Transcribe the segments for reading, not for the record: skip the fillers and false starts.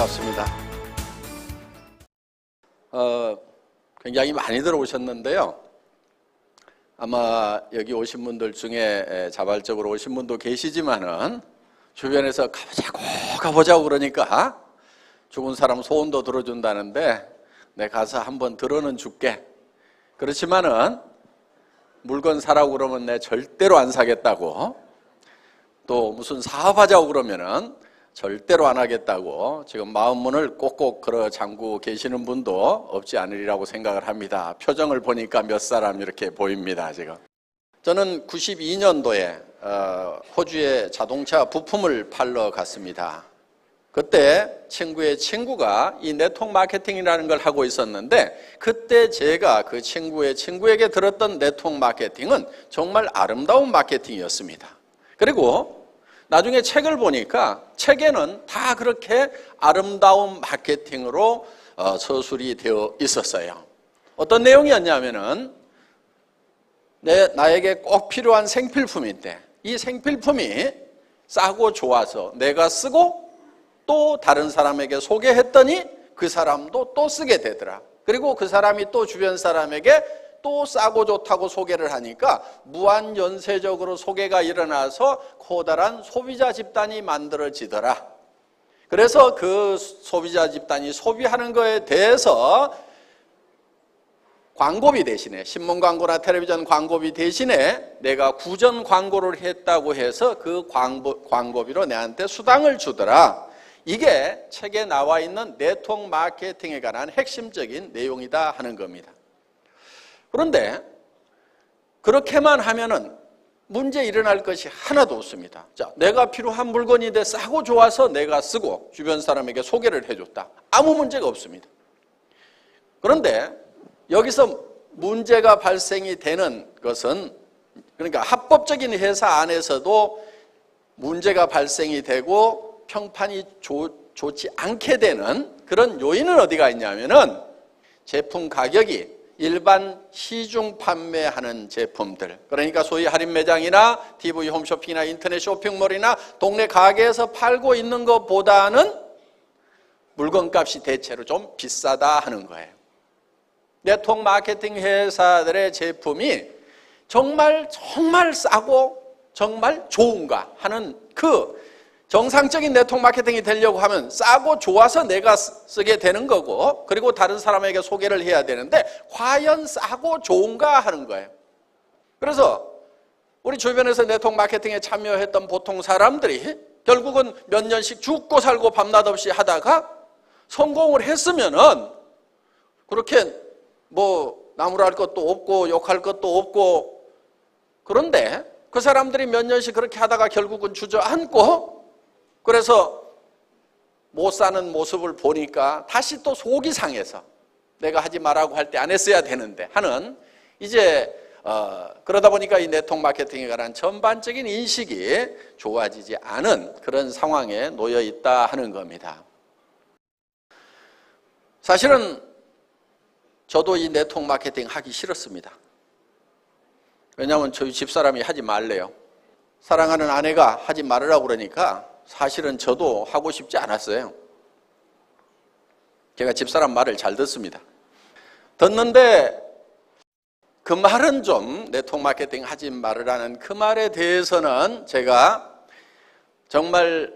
반갑습니다. 굉장히 많이 들어오셨는데요. 아마 여기 오신 분들 중에 자발적으로 오신 분도 계시지만은 주변에서 가보자고 그러니까 죽은 사람 소원도 들어준다는데 내 가서 한번 들어는 줄게. 그렇지만은 물건 사라고 그러면 내 절대로 안 사겠다고, 또 무슨 사업하자고 그러면은 절대로 안 하겠다고 지금 마음문을 꼭꼭 걸어 잠그고 계시는 분도 없지 않으리라고 생각을 합니다. 표정을 보니까 몇 사람 이렇게 보입니다. 지금 저는 92년도에 호주에 자동차 부품을 팔러 갔습니다. 그때 친구의 친구가 이 네트워크 마케팅이라는 걸 하고 있었는데, 그때 제가 그 친구에게 들었던 네트워크 마케팅은 정말 아름다운 마케팅이었습니다. 그리고 나중에 책을 보니까 책에는 다 그렇게 아름다운 마케팅으로 서술이 되어 있었어요. 어떤 내용이었냐면은 나에게 꼭 필요한 생필품인데 이 생필품이 싸고 좋아서 내가 쓰고 또 다른 사람에게 소개했더니 그 사람도 또 쓰게 되더라. 그리고 그 사람이 또 주변 사람에게 또 싸고 좋다고 소개를 하니까 무한연쇄적으로 소개가 일어나서 커다란 소비자 집단이 만들어지더라. 그래서 그 소비자 집단이 소비하는 거에 대해서 광고비 대신에, 신문 광고나 텔레비전 광고비 대신에 내가 구전 광고를 했다고 해서 그 광고비로 내한테 수당을 주더라. 이게 책에 나와 있는 네트워크 마케팅에 관한 핵심적인 내용이다 하는 겁니다. 그런데 그렇게만 하면은 문제 일어날 것이 하나도 없습니다. 자, 내가 필요한 물건인데 싸고 좋아서 내가 쓰고 주변 사람에게 소개를 해줬다. 아무 문제가 없습니다. 그런데 여기서 문제가 발생이 되는 것은, 그러니까 합법적인 회사 안에서도 문제가 발생이 되고 평판이 좋지 않게 되는 그런 요인은 어디가 있냐면은 제품 가격이 일반 시중 판매하는 제품들, 그러니까 소위 할인 매장이나 TV 홈쇼핑이나 인터넷 쇼핑몰이나 동네 가게에서 팔고 있는 것보다는 물건값이 대체로 좀 비싸다 하는 거예요. 네트워크 마케팅 회사들의 제품이 정말 싸고 정말 좋은가 하는 그 정상적인 네트워크 마케팅이 되려고 하면 싸고 좋아서 내가 쓰게 되는 거고, 그리고 다른 사람에게 소개를 해야 되는데 과연 싸고 좋은가 하는 거예요. 그래서 우리 주변에서 네트워크 마케팅에 참여했던 보통 사람들이 결국은 몇 년씩 죽고 살고 밤낮 없이 하다가 성공을 했으면은 그렇게 뭐 나무랄 것도 없고 욕할 것도 없고, 그런데 그 사람들이 몇 년씩 그렇게 하다가 결국은 주저앉고 그래서 못 사는 모습을 보니까 다시 또 속이 상해서 내가 하지 말라고 할 때 안 했어야 되는데 하는, 이제 그러다 보니까 이 네트워크 마케팅에 관한 전반적인 인식이 좋아지지 않은 그런 상황에 놓여 있다 하는 겁니다. 사실은 저도 이 네트워크 마케팅 하기 싫었습니다. 왜냐하면 저희 집사람이 하지 말래요. 사랑하는 아내가 하지 말으라고 그러니까 사실은 저도 하고 싶지 않았어요. 제가 집사람 말을 잘 듣습니다. 듣는데 그 말은 좀 네트워크 마케팅 하지 말으라는 그 말에 대해서는 제가 정말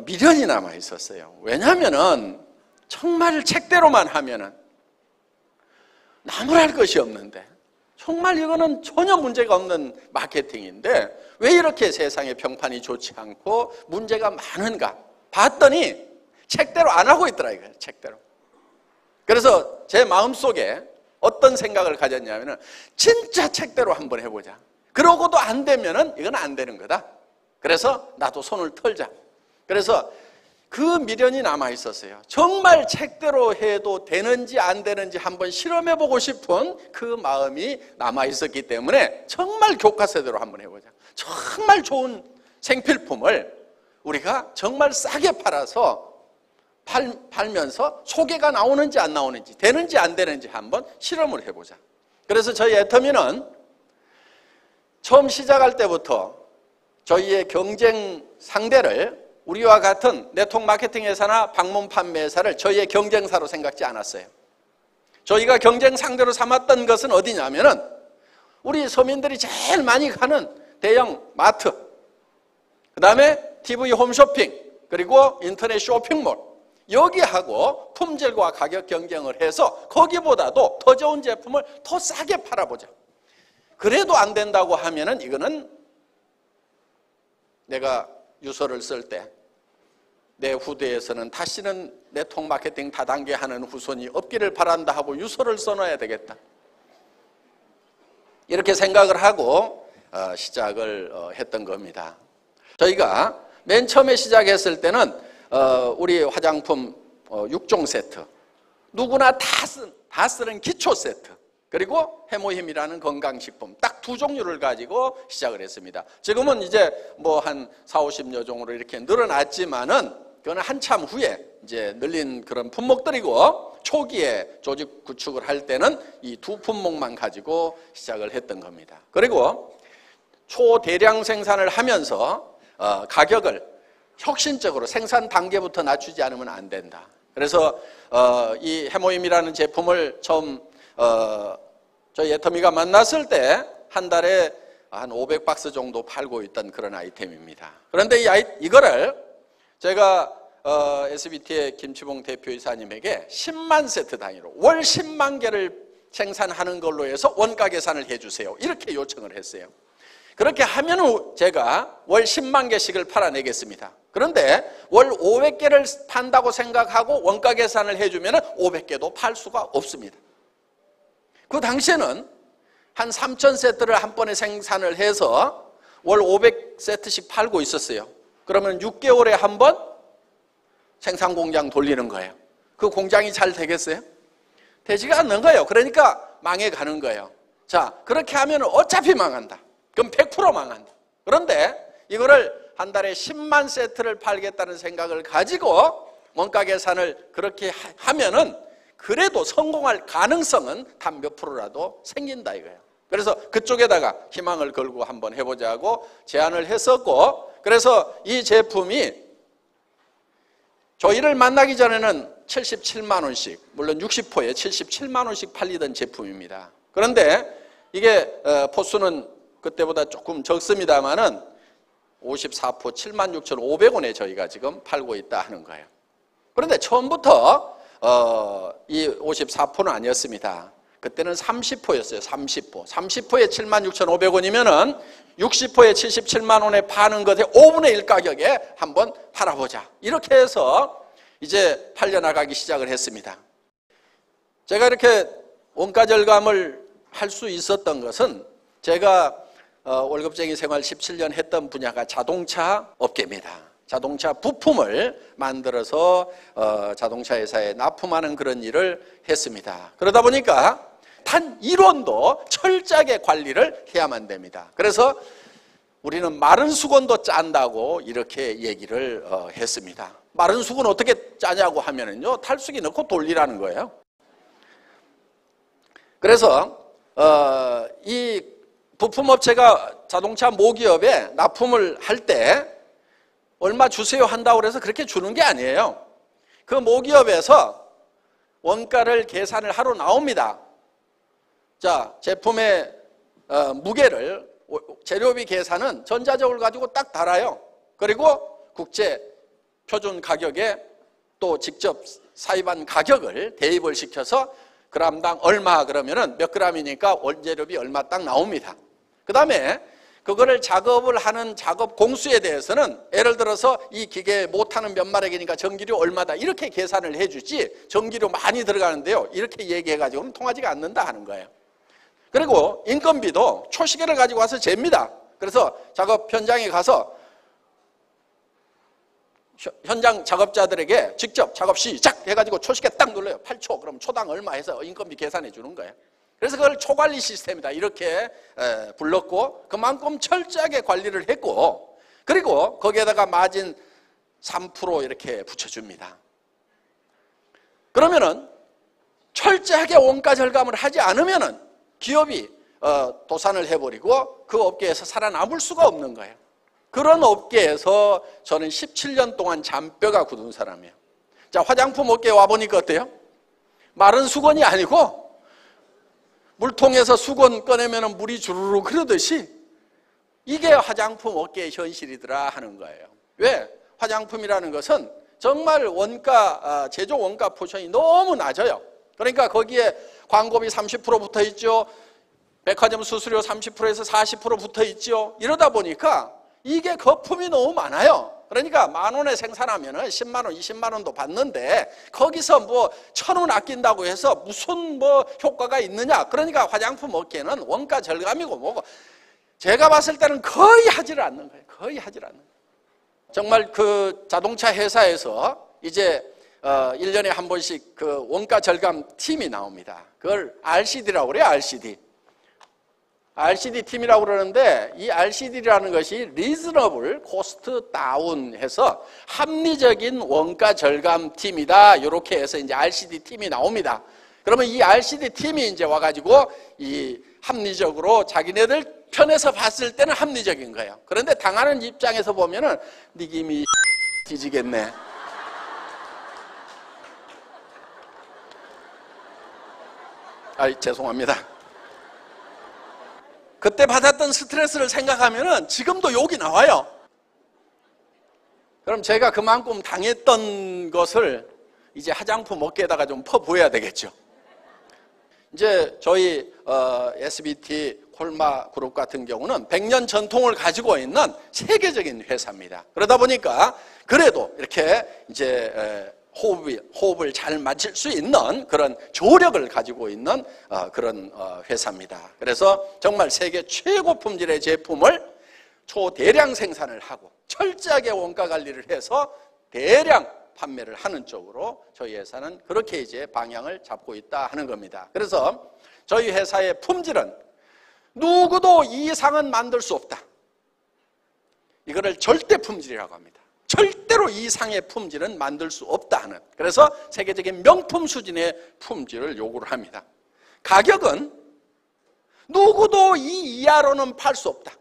미련이 남아 있었어요. 왜냐하면은 정말 책대로만 하면은 나무랄 것이 없는데, 정말 이거는 전혀 문제가 없는 마케팅인데 왜 이렇게 세상의 평판이 좋지 않고 문제가 많은가 봤더니 책대로 안 하고 있더라 이거예요. 책대로. 그래서 제 마음속에 어떤 생각을 가졌냐면은 진짜 책대로 한번 해보자. 그러고도 안 되면은 이건 안 되는 거다. 그래서 나도 손을 털자. 그래서 그 미련이 남아 있었어요. 정말 책대로 해도 되는지 안 되는지 한번 실험해보고 싶은 그 마음이 남아 있었기 때문에 정말 교과서대로 한번 해보자. 정말 좋은 생필품을 우리가 정말 싸게 팔아서 팔면서 소개가 나오는지 안 나오는지, 되는지 안 되는지 한번 실험을 해보자. 그래서 저희 애터미는 처음 시작할 때부터 저희의 경쟁 상대를 우리와 같은 네트워크 마케팅 회사나 방문 판매 회사를 저희의 경쟁사로 생각지 않았어요. 저희가 경쟁 상대로 삼았던 것은 어디냐면은 우리 서민들이 제일 많이 가는 대형 마트, 그 다음에 TV 홈쇼핑, 그리고 인터넷 쇼핑몰, 여기하고 품질과 가격 경쟁을 해서 거기보다도 더 좋은 제품을 더 싸게 팔아보자. 그래도 안 된다고 하면은 이거는 내가 유서를 쓸 때 내 후대에서는 다시는 네트워크 마케팅 다단계 하는 후손이 없기를 바란다 하고 유서를 써놔야 되겠다. 이렇게 생각을 하고 시작을 했던 겁니다. 저희가 맨 처음에 시작했을 때는 우리 화장품 6종 세트, 누구나 다 쓰는 기초 세트, 그리고 해모힘이라는 건강식품 딱 두 종류를 가지고 시작을 했습니다. 지금은 이제 뭐 한 40-50여 종으로 이렇게 늘어났지만은 그거는 한참 후에 이제 늘린 그런 품목들이고, 초기에 조직 구축을 할 때는 이 두 품목만 가지고 시작을 했던 겁니다. 그리고 초대량 생산을 하면서 가격을 혁신적으로 생산 단계부터 낮추지 않으면 안 된다. 그래서 이 해모임이라는 제품을 처음 저희 애터미가 만났을 때 한 달에 한 500박스 정도 팔고 있던 그런 아이템입니다. 그런데 이거를 제가 SBT의 김치봉 대표이사님에게 10만 세트 단위로 월 10만 개를 생산하는 걸로 해서 원가 계산을 해주세요. 이렇게 요청을 했어요. 그렇게 하면 제가 월 10만 개씩을 팔아내겠습니다. 그런데 월 500개를 판다고 생각하고 원가 계산을 해주면 500개도 팔 수가 없습니다. 그 당시에는 한 3,000세트를 한 번에 생산을 해서 월 500세트씩 팔고 있었어요. 그러면 6개월에 한 번 생산 공장 돌리는 거예요. 그 공장이 잘 되겠어요? 되지가 않는 거예요. 그러니까 망해가는 거예요. 자, 그렇게 하면 어차피 망한다. 그럼 100% 망한다. 그런데 이거를 한 달에 10만 세트를 팔겠다는 생각을 가지고 원가 계산을 그렇게 하면은 그래도 성공할 가능성은 단 몇 프로라도 생긴다 이거예요. 그래서 그쪽에다가 희망을 걸고 한번 해보자고 제안을 했었고, 그래서 이 제품이 저희를 만나기 전에는 77만 원씩, 물론 60포에 77만 원씩 팔리던 제품입니다. 그런데 이게 포수는 그때보다 조금 적습니다만은 54포 76,500원에 저희가 지금 팔고 있다 하는 거예요. 그런데 처음부터 이 54포는 아니었습니다. 그때는 30포였어요. 30포. 30포에 76,500원이면은 60포에 77만 원에 파는 것의 5분의 1 가격에 한번 팔아보자. 이렇게 해서 이제 팔려나가기 시작을 했습니다. 제가 이렇게 원가 절감을 할 수 있었던 것은 제가 월급쟁이 생활 17년 했던 분야가 자동차 업계입니다. 자동차 부품을 만들어서 자동차 회사에 납품하는 그런 일을 했습니다. 그러다 보니까 단 1원도 철저하게 관리를 해야만 됩니다. 그래서 우리는 마른 수건도 짠다고 이렇게 얘기를 했습니다. 마른 수건 어떻게 짜냐고 하면은요, 탈수기 넣고 돌리라는 거예요. 그래서 이 부품업체가 자동차 모기업에 납품을 할 때 얼마 주세요 한다고 해서 그렇게 주는 게 아니에요. 그 모기업에서 원가를 계산을 하러 나옵니다. 자, 제품의 무게를, 재료비 계산은 전자적으로 가지고 딱 달아요. 그리고 국제 표준 가격에 또 직접 사입한 가격을 대입을 시켜서 그람당 얼마 그러면은 몇 그램이니까 원재료비 얼마 딱 나옵니다. 그 다음에 그거를 작업을 하는 작업 공수에 대해서는 예를 들어서 이 기계 못하는 몇 마력이니까 전기료 얼마다 이렇게 계산을 해주지, 전기료 많이 들어가는데요 이렇게 얘기해가지고는 통하지가 않는다 하는 거예요. 그리고 인건비도 초시계를 가지고 와서 잽니다. 그래서 작업 현장에 가서 현장 작업자들에게 직접 작업 시작 해가지고 초시계 딱 눌러요. 8초. 그럼 초당 얼마 해서 인건비 계산해 주는 거예요. 그래서 그걸 초관리 시스템이다 이렇게 불렀고, 그만큼 철저하게 관리를 했고, 그리고 거기에다가 마진 3% 이렇게 붙여줍니다. 그러면은 철저하게 원가 절감을 하지 않으면은 기업이 도산을 해버리고 그 업계에서 살아남을 수가 없는 거예요. 그런 업계에서 저는 17년 동안 잔뼈가 굳은 사람이에요. 자, 화장품 업계에 와보니까 어때요? 마른 수건이 아니고 물통에서 수건 꺼내면 물이 주르륵 흐르듯이 이게 화장품 업계의 현실이더라 하는 거예요. 왜? 화장품이라는 것은 정말 원가, 제조 원가 포션이 너무 낮아요. 그러니까 거기에 광고비 30% 붙어 있죠. 백화점 수수료 30%에서 40% 붙어 있죠. 이러다 보니까 이게 거품이 너무 많아요. 그러니까 10,000원에 생산하면 10만 원, 20만 원도 받는데 거기서 뭐 1,000원 아낀다고 해서 무슨 뭐 효과가 있느냐. 그러니까 화장품 업계는 원가 절감이고 뭐고 제가 봤을 때는 거의 하지를 않는 거예요. 거의 하지를 않는 거예요. 정말 그 자동차 회사에서 이제 1년에 한 번씩 그 원가 절감 팀이 나옵니다. 그걸 RCD라고 그래요. RCD 팀이라고 그러는데 이 RCD라는 것이 Reasonable Cost Down 해서 합리적인 원가 절감 팀이다. 이렇게 해서 이제 RCD 팀이 나옵니다. 그러면 이 RCD 팀이 이제 와가지고 이 합리적으로 자기네들 편에서 봤을 때는 합리적인 거예요. 그런데 당하는 입장에서 보면은 니김이 뒤지겠네. 죄송합니다. 그때 받았던 스트레스를 생각하면은 지금도 욕이 나와요. 그럼 제가 그만큼 당했던 것을 이제 화장품 업계에다가 좀 퍼부어야 되겠죠. 이제 저희 SBT 콜마 그룹 같은 경우는 100년 전통을 가지고 있는 세계적인 회사입니다. 그러다 보니까 그래도 이렇게 이제 호흡을 잘 맞출 수 있는 그런 조력을 가지고 있는 그런 회사입니다. 그래서 정말 세계 최고 품질의 제품을 초대량 생산을 하고 철저하게 원가 관리를 해서 대량 판매를 하는 쪽으로 저희 회사는 그렇게 이제 방향을 잡고 있다 하는 겁니다. 그래서 저희 회사의 품질은 누구도 이 이상은 만들 수 없다. 이거를 절대 품질이라고 합니다. 절대로 이 이상의 품질은 만들 수 없다 하는. 그래서 세계적인 명품 수준의 품질을 요구를 합니다. 가격은 누구도 이 이하로는 팔 수 없다.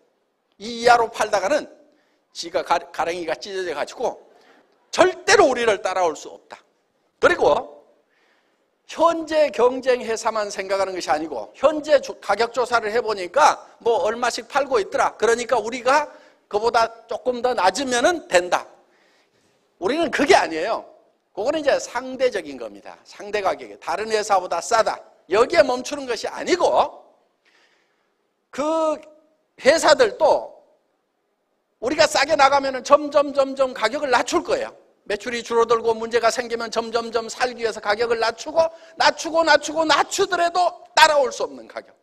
이 이하로 팔다가는 지가 가랭이가 찢어져 가지고 절대로 우리를 따라올 수 없다. 그리고 현재 경쟁 회사만 생각하는 것이 아니고 현재 가격 조사를 해보니까 뭐 얼마씩 팔고 있더라. 그러니까 우리가 그보다 조금 더 낮으면 된다. 우리는 그게 아니에요. 그거는 이제 상대적인 겁니다. 상대 가격이 다른 회사보다 싸다. 여기에 멈추는 것이 아니고 그 회사들도 우리가 싸게 나가면 점점 가격을 낮출 거예요. 매출이 줄어들고 문제가 생기면 점점 살기 위해서 가격을 낮추더라도 따라올 수 없는 가격.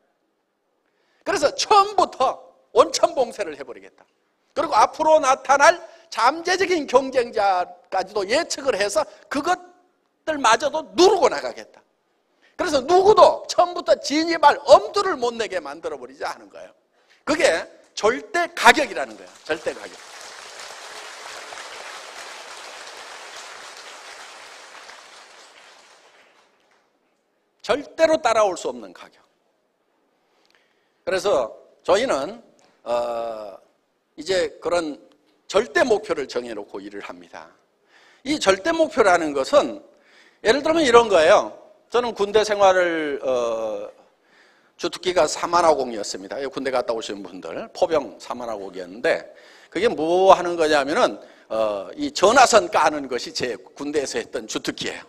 그래서 처음부터 원천봉쇄를 해버리겠다. 그리고 앞으로 나타날 잠재적인 경쟁자까지도 예측을 해서 그것들마저도 누르고 나가겠다. 그래서 누구도 처음부터 진입할 엄두를 못 내게 만들어버리지 않은 거예요. 그게 절대 가격이라는 거예요. 절대 가격. 절대로 따라올 수 없는 가격. 그래서 저희는 이제 그런 절대 목표를 정해놓고 일을 합니다. 이 절대 목표라는 것은 예를 들면 이런 거예요. 저는 군대 생활을 주특기가 사만화공이었습니다. 군대 갔다 오신 분들 포병 사만화공이었는데 그게 뭐 하는 거냐면은 이 전화선 까는 것이 제 군대에서 했던 주특기예요.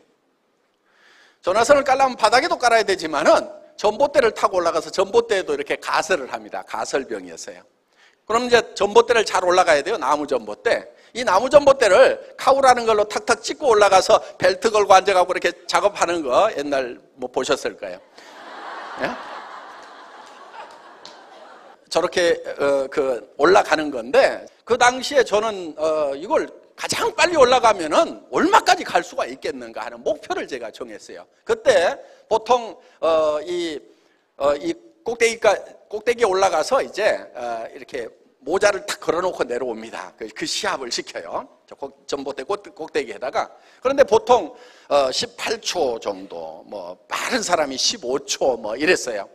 전화선을 깔려면 바닥에도 깔아야 되지만은 전봇대를 타고 올라가서 전봇대에도 이렇게 가설을 합니다. 가설병이었어요. 그럼 이제 전봇대를 잘 올라가야 돼요. 나무 전봇대. 이 나무 전봇대를 카우라는 걸로 탁탁 찍고 올라가서 벨트 걸고 앉아가고 이렇게 작업하는 거 옛날 뭐 보셨을 거예요. 예? 저렇게 올라가는 건데 그 당시에 저는 이걸 가장 빨리 올라가면은 얼마까지 갈 수가 있겠는가 하는 목표를 제가 정했어요. 그때 보통 이 꼭대기에 올라가서 이제 이렇게 모자를 탁 걸어놓고 내려옵니다. 그 시합을 시켜요. 전봇대 꼭대기에다가. 그런데 보통 18초 정도, 뭐 빠른 사람이 15초 뭐 이랬어요.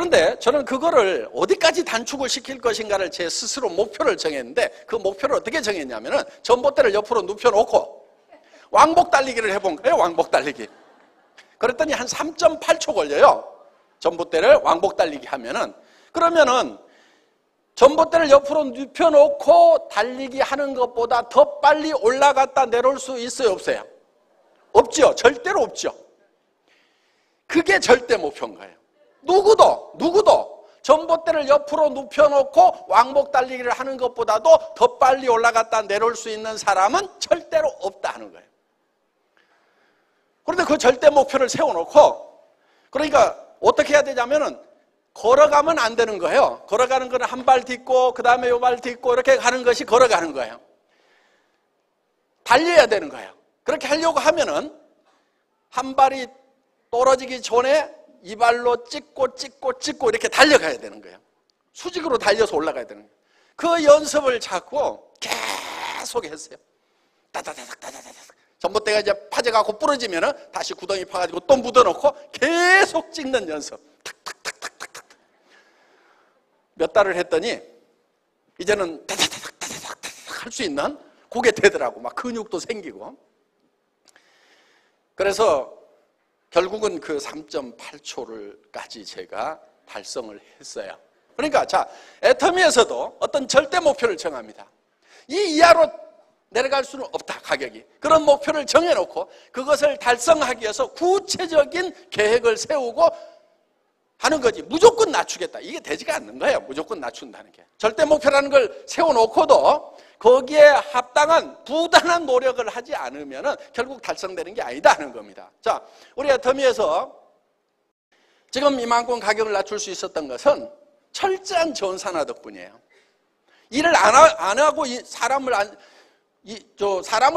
그런데 저는 그거를 어디까지 단축을 시킬 것인가를 제 스스로 목표를 정했는데 그 목표를 어떻게 정했냐면은 전봇대를 옆으로 눕혀놓고 왕복 달리기를 해본 거예요. 왕복 달리기. 그랬더니 한 3.8초 걸려요. 전봇대를 왕복 달리기 하면은. 그러면은 전봇대를 옆으로 눕혀놓고 달리기 하는 것보다 더 빨리 올라갔다 내려올 수 있어요, 없어요? 없죠. 절대로 없죠. 그게 절대 목표인 거예요. 누구도 전봇대를 옆으로 눕혀놓고 왕복 달리기를 하는 것보다도 더 빨리 올라갔다 내려올 수 있는 사람은 절대로 없다 하는 거예요. 그런데 그 절대 목표를 세워놓고, 그러니까 어떻게 해야 되냐면은 걸어가면 안 되는 거예요. 걸어가는 거는 한 발 딛고 그 다음에 요 발 딛고 이렇게 가는 것이 걸어가는 거예요. 달려야 되는 거예요. 그렇게 하려고 하면은 한 발이 떨어지기 전에 이 발로 찍고 이렇게 달려가야 되는 거예요. 수직으로 달려서 올라가야 되는 거예요. 그 연습을 자꾸 계속 했어요. 따다다닥 전봇대가 이제 파져가고 부러지면은 다시 구덩이 파가지고 또 묻어놓고 계속 찍는 연습. 탁탁탁탁탁탁. 몇 달을 했더니 이제는 따다다닥 할 수 있는 그게 되더라고. 막 근육도 생기고. 그래서 결국은 그 3.8초를까지 제가 달성을 했어요. 그러니까 자, 애터미에서도 어떤 절대 목표를 정합니다. 이 이하로 내려갈 수는 없다, 가격이. 그런 목표를 정해놓고 그것을 달성하기 위해서 구체적인 계획을 세우고 하는 거지. 무조건 낮추겠다. 이게 되지가 않는 거예요. 무조건 낮춘다는 게. 절대 목표라는 걸 세워놓고도 거기에 합당한 부단한 노력을 하지 않으면 결국 달성되는 게 아니다 하는 겁니다. 자, 우리 애터미에서 지금 이만큼 가격을 낮출 수 있었던 것은 철저한 전산화 덕분이에요. 일을 안 하고 사람을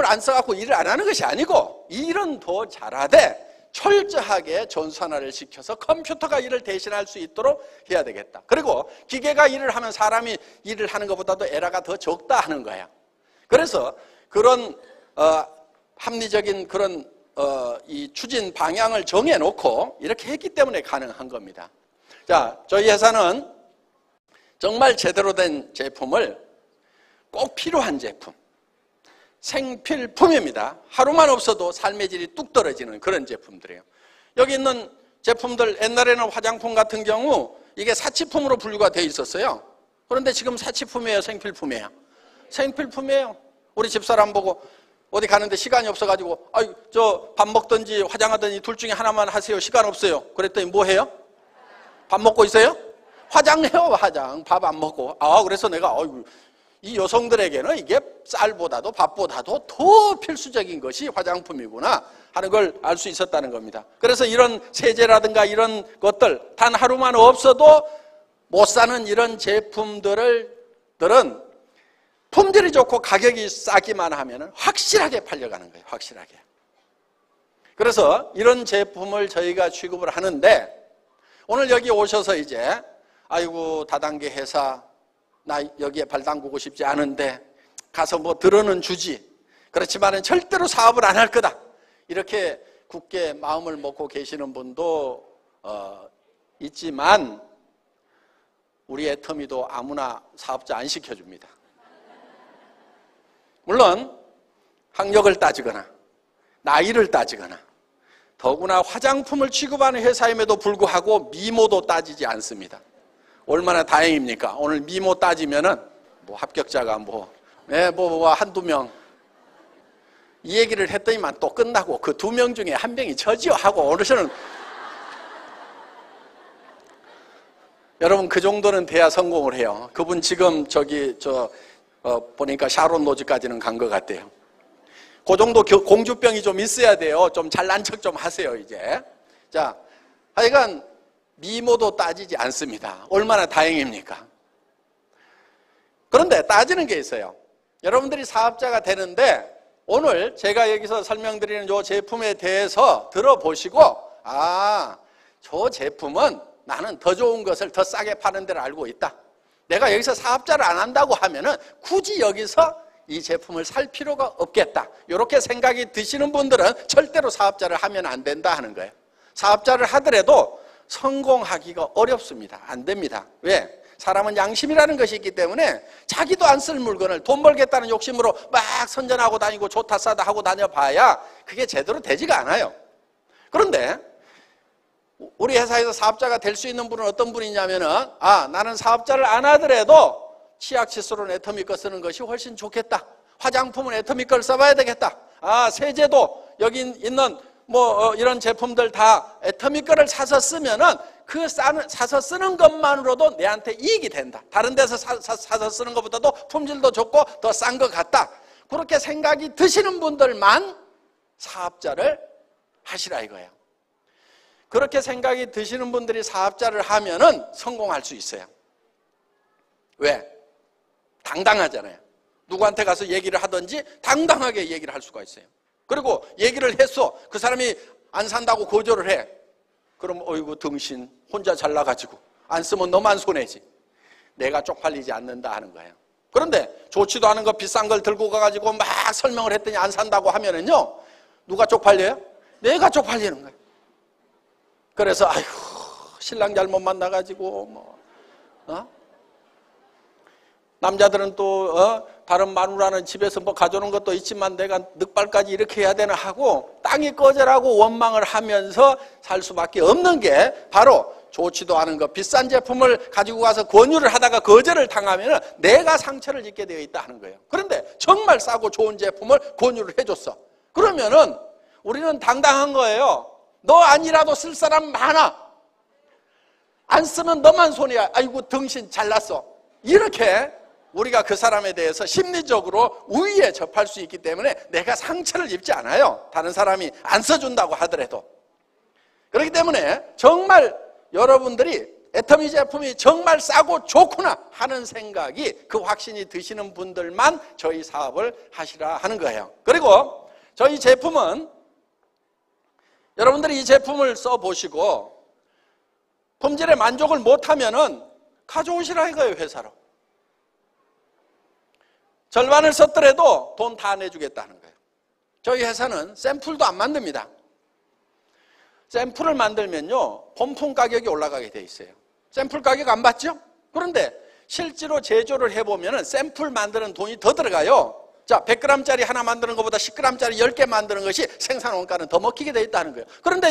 안 써갖고 일을 안 하는 것이 아니고, 일은 더 잘하되 철저하게 전산화를 시켜서 컴퓨터가 일을 대신할 수 있도록 해야 되겠다. 그리고 기계가 일을 하면 사람이 일을 하는 것보다도 에러가 더 적다 하는 거야. 그래서 그런 합리적인 그런 이 추진 방향을 정해놓고 이렇게 했기 때문에 가능한 겁니다. 자, 저희 회사는 정말 제대로 된 제품을, 꼭 필요한 제품, 생필품입니다. 하루만 없어도 삶의 질이 뚝 떨어지는 그런 제품들이에요. 여기 있는 제품들, 옛날에는 화장품 같은 경우 이게 사치품으로 분류가 되어 있었어요. 그런데 지금 사치품이에요, 생필품이에요? 생필품이에요. 우리 집사람 보고 어디 가는데 시간이 없어가지고, 저 밥 먹든지 화장하든지 둘 중에 하나만 하세요. 시간 없어요. 그랬더니 뭐 해요? 밥 먹고 있어요? 화장해요, 화장. 밥 안 먹고. 그래서 내가 이 여성들에게는 이게 쌀보다도 밥보다도 더 필수적인 것이 화장품이구나 하는 걸 알 수 있었다는 겁니다. 그래서 이런 세제라든가 이런 것들 단 하루만 없어도 못 사는 이런 제품들은 품질이 좋고 가격이 싸기만 하면 확실하게 팔려가는 거예요. 확실하게. 그래서 이런 제품을 저희가 취급을 하는데, 오늘 여기 오셔서 이제 아이고 다단계 회사 나 여기에 발 담그고 싶지 않은데 가서 뭐 들어는 주지, 그렇지만은 절대로 사업을 안 할 거다, 이렇게 굳게 마음을 먹고 계시는 분도 있지만 우리 애터미도 아무나 사업자 안 시켜줍니다. 물론 학력을 따지거나 나이를 따지거나, 더구나 화장품을 취급하는 회사임에도 불구하고 미모도 따지지 않습니다. 얼마나 다행입니까? 오늘 미모 따지면은 뭐 합격자가 한두 명, 이 얘기를 했더니만 또 끝나고 그 2명 중에 1명이 저지요 하고 어르신은 여러분 그 정도는 돼야 성공을 해요. 그분 지금 보니까 샤론 노즈까지는 간 것 같아요. 그 정도 공주병이 좀 있어야 돼요. 좀 잘난 척 좀 하세요, 이제. 자, 하여간 미모도 따지지 않습니다. 얼마나 다행입니까? 그런데 따지는 게 있어요. 여러분들이 사업자가 되는데 오늘 제가 여기서 설명드리는 이 제품에 대해서 들어보시고, 저 제품은 나는 더 좋은 것을 더 싸게 파는 데를 알고 있다. 내가 여기서 사업자를 안 한다고 하면은 굳이 여기서 이 제품을 살 필요가 없겠다, 이렇게 생각이 드시는 분들은 절대로 사업자를 하면 안 된다 하는 거예요. 사업자를 하더라도 성공하기가 어렵습니다. 안 됩니다. 왜? 사람은 양심이라는 것이 있기 때문에 자기도 안 쓸 물건을 돈 벌겠다는 욕심으로 막 선전하고 다니고 좋다 싸다 하고 다녀봐야 그게 제대로 되지가 않아요. 그런데 우리 회사에서 사업자가 될 수 있는 분은 어떤 분이냐면은, 나는 사업자를 안 하더라도 치약 칫솔은 애터미 거 쓰는 것이 훨씬 좋겠다. 화장품은 애터미 걸 써봐야 되겠다. 세제도 여기 있는 이런 제품들 다 애터미 거를 사서 쓰면은 사서 쓰는 것만으로도 내한테 이익이 된다. 다른 데서 사서 쓰는 것보다도 품질도 좋고 더 싼 것 같다. 그렇게 생각이 드시는 분들만 사업자를 하시라 이거예요. 그렇게 생각이 드시는 분들이 사업자를 하면은 성공할 수 있어요. 왜? 당당하잖아요. 누구한테 가서 얘기를 하든지 당당하게 얘기를 할 수가 있어요. 그리고 얘기를 했어. 그 사람이 안 산다고 거절을 해. 그럼 어이구 등신 혼자 잘나가지고 안 쓰면 너만 손해지. 내가 쪽팔리지 않는다 하는 거예요. 그런데 좋지도 않은 거 비싼 걸 들고 가가지고 막 설명을 했더니 안 산다고 하면은요, 누가 쪽팔려요? 내가 쪽팔리는 거예요. 그래서 아이고 신랑 잘못 만나가지고 남자들은 또 다른 마누라는 집에서 가져오는 것도 있지만 내가 늑발까지 이렇게 해야 되나 하고 땅이 꺼져라고 원망을 하면서 살 수밖에 없는 게 바로 좋지도 않은 거 비싼 제품을 가지고 가서 권유를 하다가 거절을 당하면 내가 상처를 입게 되어 있다 하는 거예요. 그런데 정말 싸고 좋은 제품을 권유를 해줬어. 그러면은 우리는 당당한 거예요. 너 아니라도 쓸 사람 많아. 안 쓰면 너만 손해야. 아이고 등신 잘났어. 이렇게 우리가 그 사람에 대해서 심리적으로 우위에 접할 수 있기 때문에 내가 상처를 입지 않아요. 다른 사람이 안 써준다고 하더라도. 그렇기 때문에 정말 여러분들이 애터미 제품이 정말 싸고 좋구나 하는 생각이 그 확신이 드시는 분들만 저희 사업을 하시라 하는 거예요. 그리고 저희 제품은 여러분들이 이 제품을 써보시고 품질에 만족을 못하면은 가져오시라 이거예요. 회사로. 절반을 썼더라도 돈 다 내주겠다는 거예요. 저희 회사는 샘플도 안 만듭니다. 샘플을 만들면요 본품 가격이 올라가게 돼 있어요. 샘플 가격 안 받죠? 그런데 실제로 제조를 해보면 샘플 만드는 돈이 더 들어가요. 자, 100g짜리 하나 만드는 것보다 10g짜리 10개 만드는 것이 생산 원가는 더 먹히게 돼 있다는 거예요. 그런데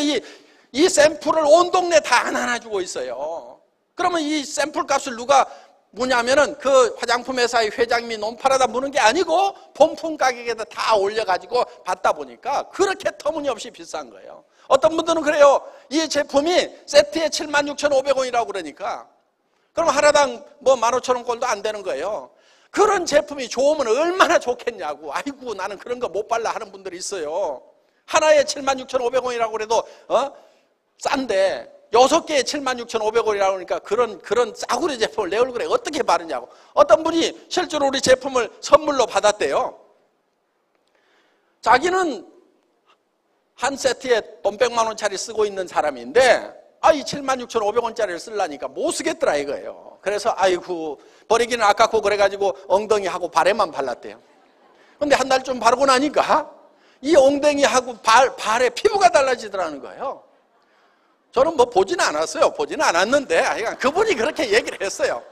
이 샘플을 온 동네 다 하나 주고 있어요. 그러면 이 샘플 값을 누가 무냐면은 그 화장품 회사의 회장님이 논팔아다 무는 게 아니고 본품 가격에다 다 올려가지고 받다 보니까 그렇게 터무니없이 비싼 거예요. 어떤 분들은 그래요. 이 제품이 세트에 76,500원이라고 그러니까 그럼 하나당 15,000원 꼴도 안 되는 거예요. 그런 제품이 좋으면 얼마나 좋겠냐고. 아이고 나는 그런 거 못 발라 하는 분들이 있어요. 하나에 76,500원이라고 그래도 싼데 6개에 76,500원이라고 그러니까 그런 싸구려 제품을 내 얼굴에 어떻게 바르냐고. 어떤 분이 실제로 우리 제품을 선물로 받았대요. 자기는 한 세트에 돈 100만 원짜리 쓰고 있는 사람인데 이 76,500원짜리를 쓰려니까 못 쓰겠더라 이거예요. 그래서 아이고 버리기는 아깝고 그래가지고 엉덩이하고 발에만 발랐대요. 근데 한 달쯤 바르고 나니까 이 엉덩이하고 발에 피부가 달라지더라는 거예요. 저는 보지는 않았어요. 보지는 않았는데 그분이 그렇게 얘기를 했어요.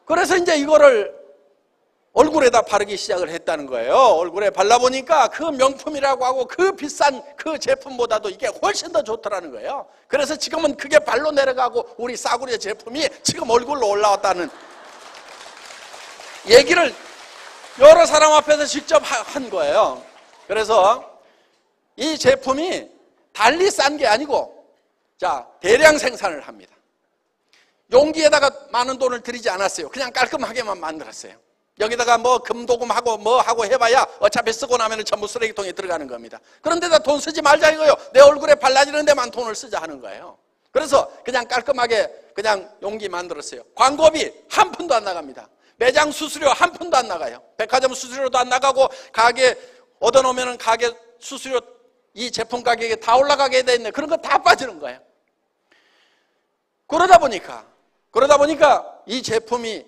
그래서 이제 이거를 얼굴에다 바르기 시작을 했다는 거예요. 얼굴에 발라보니까 그 명품이라고 하고 그 비싼 그 제품보다도 이게 훨씬 더 좋더라는 거예요. 그래서 지금은 그게 발로 내려가고 우리 싸구려 제품이 지금 얼굴로 올라왔다는 얘기를 여러 사람 앞에서 직접 한 거예요. 그래서 이 제품이 달리 싼 게 아니고 대량 생산을 합니다. 용기에다가 많은 돈을 들이지 않았어요. 그냥 깔끔하게만 만들었어요. 여기다가 금도금하고 하고 해봐야 어차피 쓰고 나면 전부 쓰레기통에 들어가는 겁니다. 그런데다 돈 쓰지 말자 이거예요. 내 얼굴에 발라지는 데만 돈을 쓰자 하는 거예요. 그래서 그냥 깔끔하게 그냥 용기 만들었어요. 광고비 한 푼도 안 나갑니다. 매장 수수료 한 푼도 안 나가요. 백화점 수수료도 안 나가고 가게 얻어놓으면 가게 수수료 이 제품 가격에 다 올라가게 돼 있네. 그런 거 다 빠지는 거예요. 그러다 보니까 이 제품이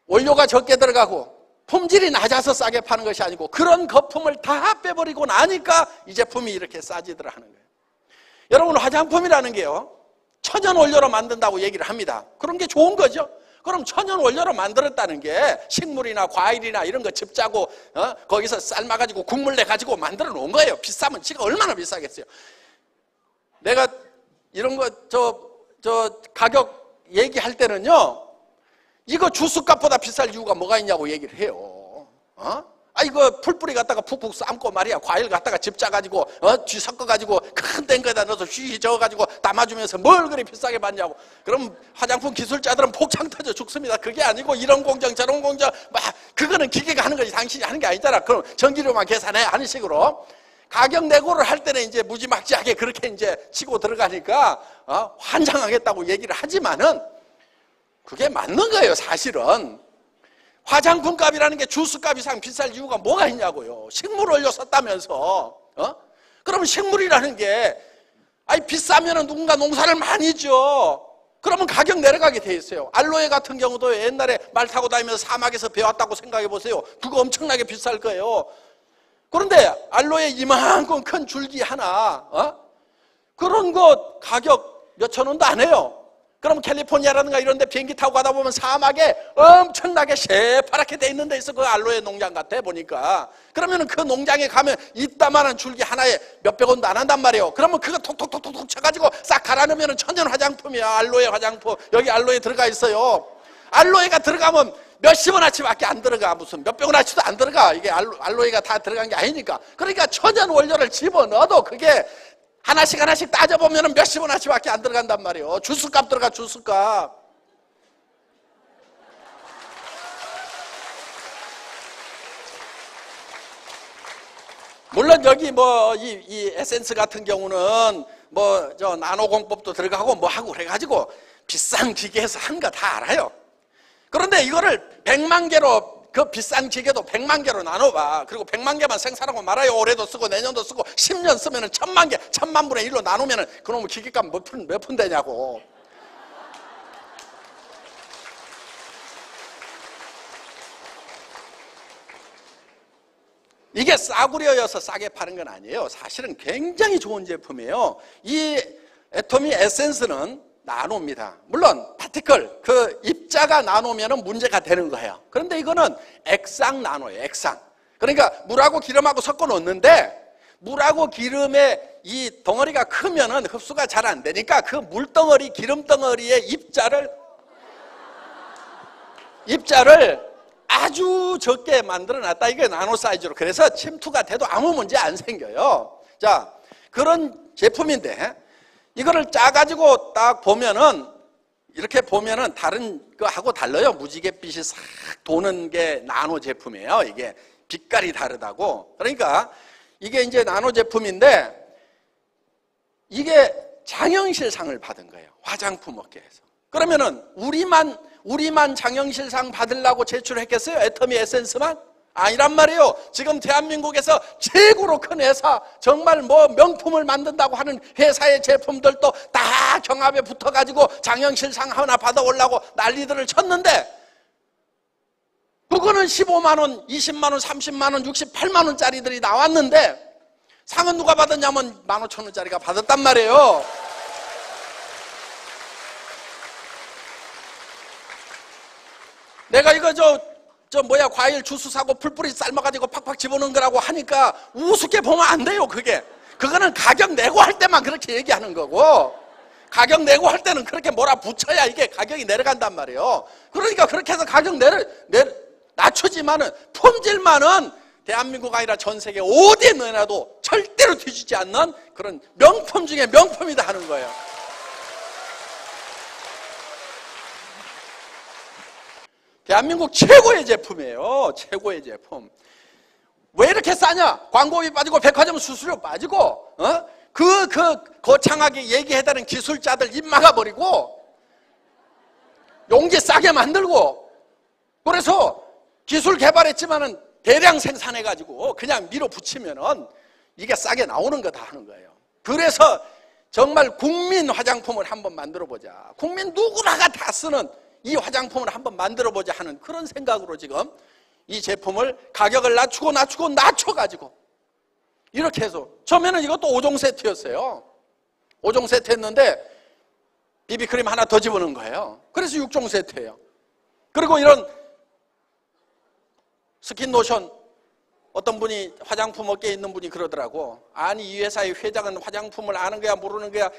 원료가 적게 들어가고 품질이 낮아서 싸게 파는 것이 아니고 그런 거품을 다 빼버리고 나니까 이 제품이 이렇게 싸지더라 하는 거예요. 여러분, 화장품이라는 게요, 천연 원료로 만든다고 얘기를 합니다. 그런 게 좋은 거죠. 그럼 천연 원료로 만들었다는 게 식물이나 과일이나 이런 거 즙짜고 거기서 삶아가지고 국물 내가지고 만들어 놓은 거예요. 비싸면 지금 얼마나 비싸겠어요. 내가 이런 거 가격 얘기할 때는요, 이거 주스값보다 비쌀 이유가 뭐가 있냐고 얘기를 해요. 이거 풀뿌리 갖다가 푹푹 삶고 말이야, 과일 갖다가 즙 짜가지고 쥐 섞어가지고 큰 땡거에다 넣어서 휘 저어가지고 담아주면서 뭘 그리 비싸게 받냐고. 그럼 화장품 기술자들은 폭창 터져 죽습니다. 그게 아니고 이런 공정 저런 공정 막 그거는 기계가 하는 거지 당신이 하는 게 아니잖아. 그럼 전기료만 계산해 하는 식으로 가격 내고를 할 때는 이제 무지막지하게 그렇게 이제 치고 들어가니까 환장하겠다고 얘기를 하지만은 그게 맞는 거예요. 사실은 화장품 값이라는 게 주스 값 이상 비쌀 이유가 뭐가 있냐고요. 식물 원료 썼다면서. 그러면 식물이라는 게 비싸면은 누군가 농사를 많이 지어. 그러면 가격 내려가게 돼 있어요. 알로에 같은 경우도 옛날에 말 타고 다니면서 사막에서 배웠다고 생각해 보세요. 그거 엄청나게 비쌀 거예요. 그런데 알로에 이만큼 큰 줄기 하나 그런 거 가격 몇천 원도 안 해요. 그럼 캘리포니아라든가 이런 데 비행기 타고 가다 보면 사막에 엄청나게 새파랗게 돼 있는 데 있어. 그 알로에 농장 같아 보니까. 그러면 그 농장에 가면 이따만한 줄기 하나에 몇백 원도 안 한단 말이에요. 그러면 그거 톡톡톡톡 쳐가지고 싹 갈아 넣으면 천연 화장품이야. 알로에 화장품. 여기 알로에 들어가 있어요. 알로에가 들어가면 몇십 원어치밖에 안 들어가. 무슨 몇백 원어치도 안 들어가. 이게 알로에가 다 들어간 게 아니니까. 그러니까 천연 원료를 집어넣어도 그게 하나씩 하나씩 따져보면 몇십 원어치밖에 안 들어간단 말이에요. 주스값 들어가, 주스값. 물론 여기 이 에센스 같은 경우는 나노 공법도 들어가고 하고 그래가지고 비싼 기계에서 한 거 다 알아요. 그런데 이거를 100만 개로 그 비싼 기계도 100만 개로 나눠봐. 그리고 100만 개만 생산하고 말아요. 올해도 쓰고 내년도 쓰고 10년 쓰면 1000만 개, 1000만 분의 1로 나누면 그놈의 기계값 몇 푼 되냐고. 이게 싸구려여서 싸게 파는 건 아니에요. 사실은 굉장히 좋은 제품이에요. 이 애토미 에센스는 나노입니다. 물론 파티클, 그 입자가 나노면 문제가 되는 거예요. 그런데 이거는 액상 나노예요. 액상. 그러니까 물하고 기름하고 섞어 놓는데 물하고 기름의 이 덩어리가 크면은 흡수가 잘 안 되니까 그 물덩어리, 기름덩어리의 입자를 아주 적게 만들어 놨다. 이게 나노 사이즈로. 그래서 침투가 돼도 아무 문제 안 생겨요. 자, 그런 제품인데 이거를 짜가지고 딱 보면은 이렇게 보면은 다른 거하고 달라요. 무지갯빛이 싹 도는 게 나노 제품이에요. 이게 빛깔이 다르다고. 그러니까 이게 이제 나노 제품인데 이게 장영실상을 받은 거예요. 화장품 업계에서. 그러면은 우리만 장영실상 받으려고 제출했겠어요? 애터미 에센스만? 아니란 말이에요. 지금 대한민국에서 최고로 큰 회사, 정말 명품을 만든다고 하는 회사의 제품들도 다 경합에 붙어가지고 장영실상 하나 받아오려고 난리들을 쳤는데 그거는 15만 원, 20만 원, 30만 원, 68만 원짜리들이 나왔는데 상은 누가 받았냐면 15,000원짜리가 받았단 말이에요. 내가 이거 과일 주스 사고 풀뿌리 삶아가지고 팍팍 집어넣은 거라고 하니까 우습게 보면 안 돼요, 그게. 그거는 가격 내고 할 때만 그렇게 얘기하는 거고, 가격 내고 할 때는 그렇게 몰아붙여야 이게 가격이 내려간단 말이에요. 그러니까 그렇게 해서 가격 낮추지만은 품질만은 대한민국 아니라 전 세계 어디에 넣어놔도 절대로 뒤지지 않는 그런 명품 중에 명품이다 하는 거예요. 대한민국 최고의 제품이에요. 최고의 제품. 왜 이렇게 싸냐? 광고비 빠지고 백화점 수수료 빠지고 거창하게 얘기해다는 기술자들 입 막아버리고 용기 싸게 만들고 그래서 기술 개발했지만은 대량 생산해가지고 그냥 밀어붙이면은 이게 싸게 나오는 거다 하는 거예요. 그래서 정말 국민 화장품을 한번 만들어보자. 국민 누구나가 다 쓰는 이 화장품을 한번 만들어보자 하는 그런 생각으로 지금 이 제품을 가격을 낮춰가지고 이렇게 해서 처음에는 이것도 5종 세트였어요. 5종 세트 했는데 비비크림 하나 더 집어넣은 거예요. 그래서 6종 세트예요. 그리고 이런 스킨 로션, 어떤 분이 화장품 업계에 있는 분이 그러더라고. 아니, 이 회사의 회장은 화장품을 아는 거야 모르는 거야,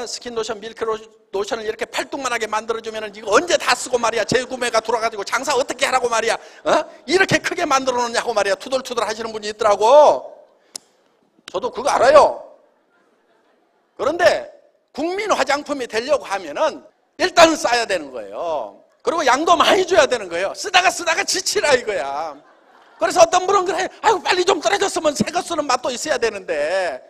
스킨 로션, 밀크 로션을 이렇게 팔뚝만하게 만들어주면 이거 언제 다 쓰고 말이야, 재구매가 돌아가지고 장사 어떻게 하라고 말이야, 이렇게 크게 만들어 놓냐고 말이야, 투덜투덜 하시는 분이 있더라고. 저도 그거 알아요. 그런데 국민 화장품이 되려고 하면은 일단은 싸야 되는 거예요. 그리고 양도 많이 줘야 되는 거예요. 쓰다가 지치라 이거야. 그래서 어떤 분은 그래, 아유 빨리 좀 떨어졌으면 새 거 쓰는 맛도 있어야 되는데,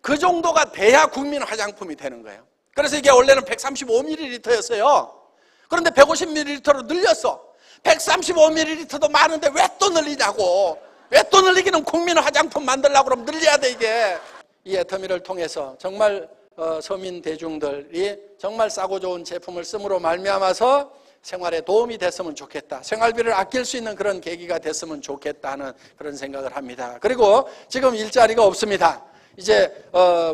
그 정도가 돼야 국민 화장품이 되는 거예요. 그래서 이게 원래는 135ml였어요. 그런데 150ml로 늘렸어. 135ml도 많은데 왜 또 늘리냐고. 왜 또 늘리기는 국민 화장품 만들려고 그러면 늘려야 돼 이게. 이 애터미를 통해서 정말 서민 대중들이 정말 싸고 좋은 제품을 씀으로 말미암아서 생활에 도움이 됐으면 좋겠다, 생활비를 아낄 수 있는 그런 계기가 됐으면 좋겠다 하는 그런 생각을 합니다. 그리고 지금 일자리가 없습니다. 이제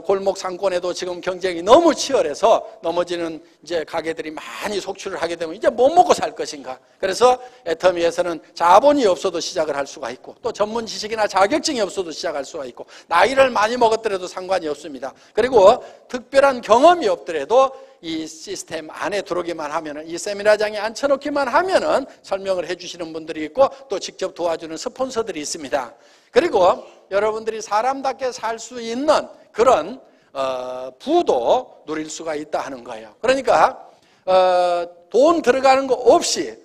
골목 상권에도 지금 경쟁이 너무 치열해서 넘어지는 이제 가게들이 많이 속출을 하게 되면 이제 뭐 먹고 살 것인가. 그래서 애터미에서는 자본이 없어도 시작을 할 수가 있고, 또 전문 지식이나 자격증이 없어도 시작할 수가 있고, 나이를 많이 먹었더라도 상관이 없습니다. 그리고 특별한 경험이 없더라도 이 시스템 안에 들어오기만 하면은, 이 세미나장에 앉혀놓기만 하면은 설명을 해주시는 분들이 있고, 또 직접 도와주는 스폰서들이 있습니다. 그리고 여러분들이 사람답게 살 수 있는 그런 부도 누릴 수가 있다 하는 거예요. 그러니까 돈 들어가는 거 없이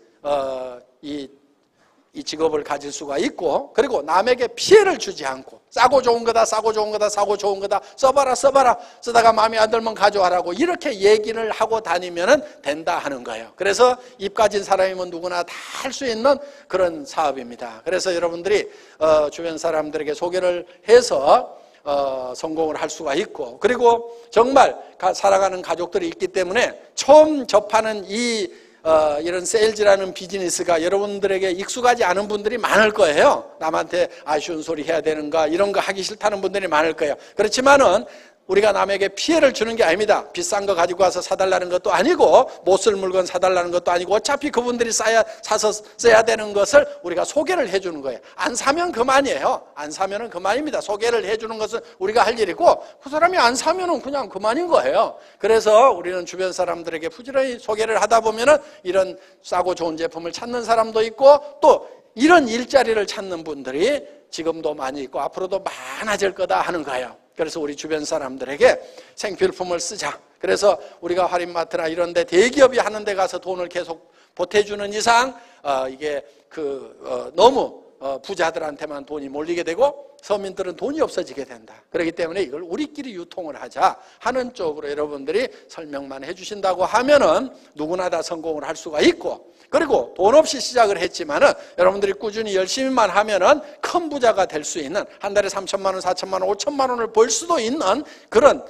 이 직업을 가질 수가 있고, 그리고 남에게 피해를 주지 않고, 싸고 좋은 거다, 싸고 좋은 거다, 싸고 좋은 거다, 써봐라, 쓰다가 마음에 안 들면 가져와라고 이렇게 얘기를 하고 다니면 된다 하는 거예요. 그래서 입 가진 사람이면 누구나 다 할 수 있는 그런 사업입니다. 그래서 여러분들이 주변 사람들에게 소개를 해서 성공을 할 수가 있고, 그리고 정말 살아가는 가족들이 있기 때문에 처음 접하는 이런 세일즈라는 비즈니스가 여러분들에게 익숙하지 않은 분들이 많을 거예요. 남한테 아쉬운 소리 해야 되는가, 이런 거 하기 싫다는 분들이 많을 거예요. 그렇지만은 우리가 남에게 피해를 주는 게 아닙니다. 비싼 거 가지고 와서 사달라는 것도 아니고, 못 쓸 물건 사달라는 것도 아니고, 어차피 그분들이 사서 써야 되는 것을 우리가 소개를 해주는 거예요. 안 사면 그만이에요. 안 사면은 그만입니다. 소개를 해주는 것은 우리가 할 일이고, 그 사람이 안 사면은 그냥 그만인 거예요. 그래서 우리는 주변 사람들에게 부지런히 소개를 하다 보면은 이런 싸고 좋은 제품을 찾는 사람도 있고, 또 이런 일자리를 찾는 분들이 지금도 많이 있고 앞으로도 많아질 거다 하는 거예요. 그래서 우리 주변 사람들에게 생필품을 쓰자. 그래서 우리가 할인마트나 이런 데 대기업이 하는 데 가서 돈을 계속 보태주는 이상 이게 너무 부자들한테만 돈이 몰리게 되고 서민들은 돈이 없어지게 된다. 그렇기 때문에 이걸 우리끼리 유통을 하자 하는 쪽으로 여러분들이 설명만 해주신다고 하면은 누구나 다 성공을 할 수가 있고, 그리고 돈 없이 시작을 했지만은 여러분들이 꾸준히 열심히만 하면은 큰 부자가 될 수 있는, 한 달에 3천만 원, 4천만 원, 5천만 원을 벌 수도 있는 그런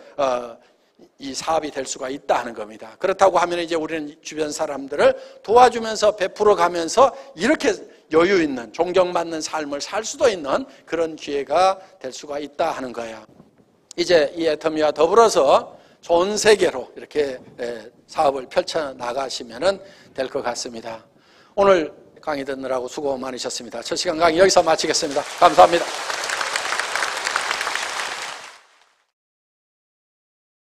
이 사업이 될 수가 있다 하는 겁니다. 그렇다고 하면 이제 우리는 주변 사람들을 도와주면서 베풀어 가면서 이렇게 여유 있는, 존경받는 삶을 살 수도 있는 그런 기회가 될 수가 있다 하는 거예요. 이제 이 애터미와 더불어서 전 세계로 이렇게 사업을 펼쳐 나가시면 될 것 같습니다. 오늘 강의 듣느라고 수고 많으셨습니다. 첫 시간 강의 여기서 마치겠습니다. 감사합니다.